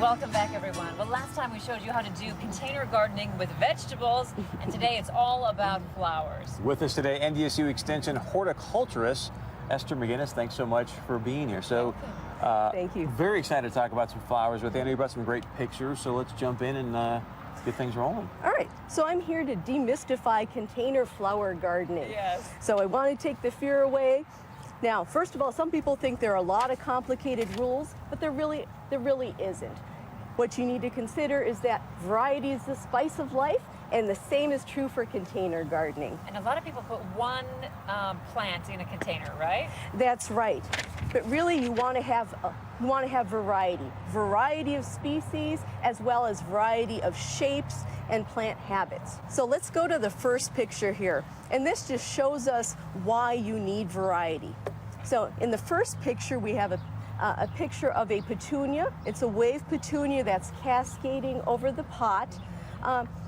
Welcome back, everyone. Well, last time we showed you how to do container gardening with vegetables, and today it's all about flowers. With us today, NDSU Extension horticulturist Esther McGinnis. Thanks so much for being here. So, thank you. Very excited to talk about some flowers with you. I know you brought some great pictures, so let's jump in and get things rolling. All right, so I'm here to demystify container flower gardening. Yes. So I want to take the fear away. Now, first of all, some people think there are a lot of complicated rules, but there really isn't. What you need to consider is that variety is the spice of life, and the same is true for container gardening. And a lot of people put one plant in a container, right? That's right. But really, you want to have variety of species, as well as variety of shapes and plant habits. So let's go to the first picture here, and this just shows us why you need variety. So in the first picture, we have a picture of a petunia. It's a wave petunia that's cascading over the pot.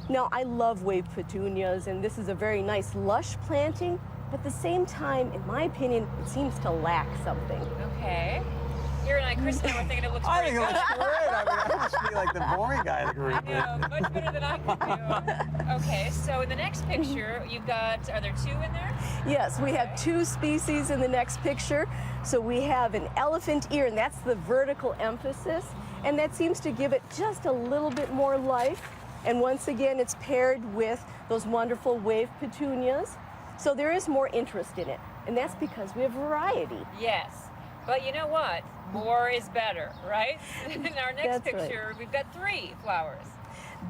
Now, I love wave petunias, and this is a very nice lush planting, but at the same time, in my opinion, it seems to lack something. Okay. Here and I, Chris and I were thinking it looks I pretty think it good. looks great. I mean, I must be like the boring guy in the group. I know, much better than I could do. Okay, so in the next picture, you've got, are there two in there? Yes, we have two species in the next picture. So we have an elephant ear, and that's the vertical emphasis, and that seems to give it just a little bit more life. And once again, it's paired with those wonderful wave petunias. So there is more interest in it, and that's because we have variety. Yes. But you know what? More is better, right? In our next That's right. picture, we've got three flowers.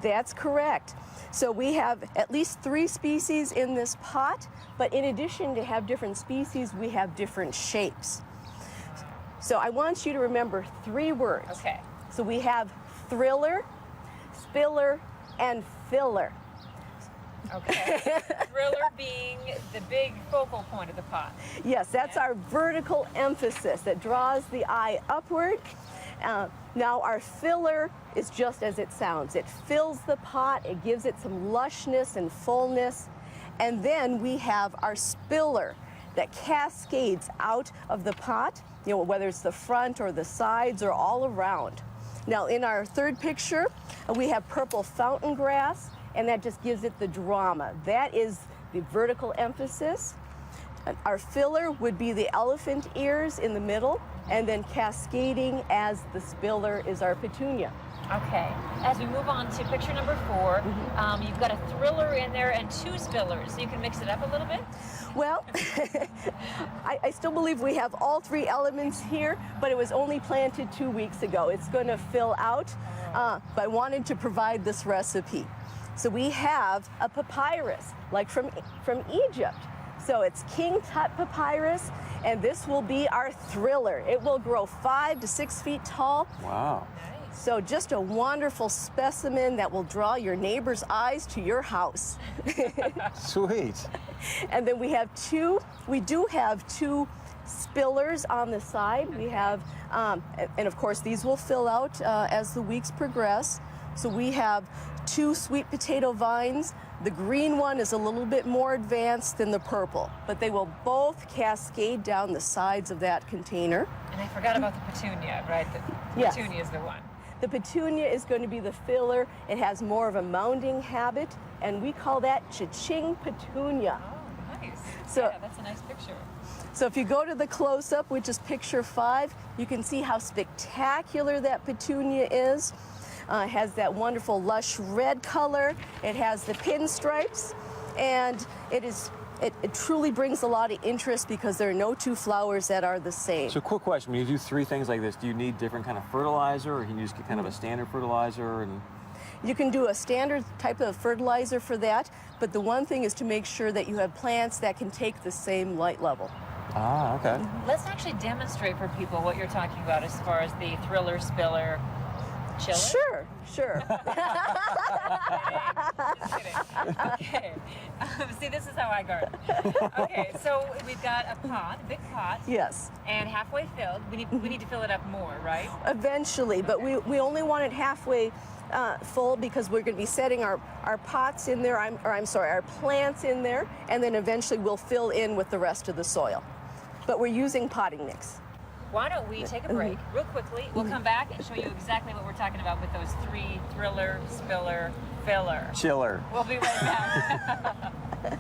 That's correct. So we have at least 3 species in this pot, but in addition to have different species, we have different shapes. So I want you to remember 3 words. Okay. So we have thriller, spiller, and filler. Okay. Thriller being the big focal point of the pot. Yes, that's our vertical emphasis that draws the eye upward. Now our filler is just as it sounds. It fills the pot, it gives it some lushness and fullness. And then we have our spiller that cascades out of the pot, you know, whether it's the front or the sides or all around. Now in our third picture, we have purple fountain grass, and that just gives it the drama. That is the vertical emphasis. Our filler would be the elephant ears in the middle, and then cascading as the spiller is our petunia. Okay. As we move on to picture number 4, you've got a thriller in there and 2 spillers. So you can mix it up a little bit? Well, I still believe we have all 3 elements here, but it was only planted 2 weeks ago. It's going to fill out, but I wanted to provide this recipe. So we have a papyrus, like from Egypt. So it's King Tut papyrus, and this will be our thriller. It will grow 5 to 6 feet tall. Wow. So just a wonderful specimen that will draw your neighbor's eyes to your house. Sweet. And then we do have 2 spillers on the side. We have, and of course these will fill out as the weeks progress. So we have 2 sweet potato vines. The green one is a little bit more advanced than the purple, but they will both cascade down the sides of that container. And I forgot about the petunia, right? The Yes. petunia is the one. The petunia is going to be the filler. It has more of a mounding habit, and we call that cha-ching petunia. Oh, nice. So- yeah, that's a nice picture. So if you go to the close-up, which is picture 5, you can see how spectacular that petunia is. It has that wonderful lush red color. It has the pinstripes, and it truly brings a lot of interest because there are no 2 flowers that are the same. So quick question, when you do 3 things like this, do you need different kind of fertilizer, or can you just get kind of a standard fertilizer? And You can do a standard type of fertilizer for that, but the one thing is to make sure that you have plants that can take the same light level. Ah, okay. Let's actually demonstrate for people what you're talking about as far as the thriller, spiller, chiller? Sure. Just kidding. Okay. See, this is how I garden. Okay, so we've got a pot, a big pot, Yes, and halfway filled. We need to fill it up more, right? eventually, but we only want it halfway full because we're going to be setting our pots in there, our plants in there, and then eventually we'll fill in with the rest of the soil. But we're using potting mix. why don't we take a break real quickly? We'll come back and show you exactly what we're talking about with those 3: thriller, spiller, filler. Chiller. We'll be right back.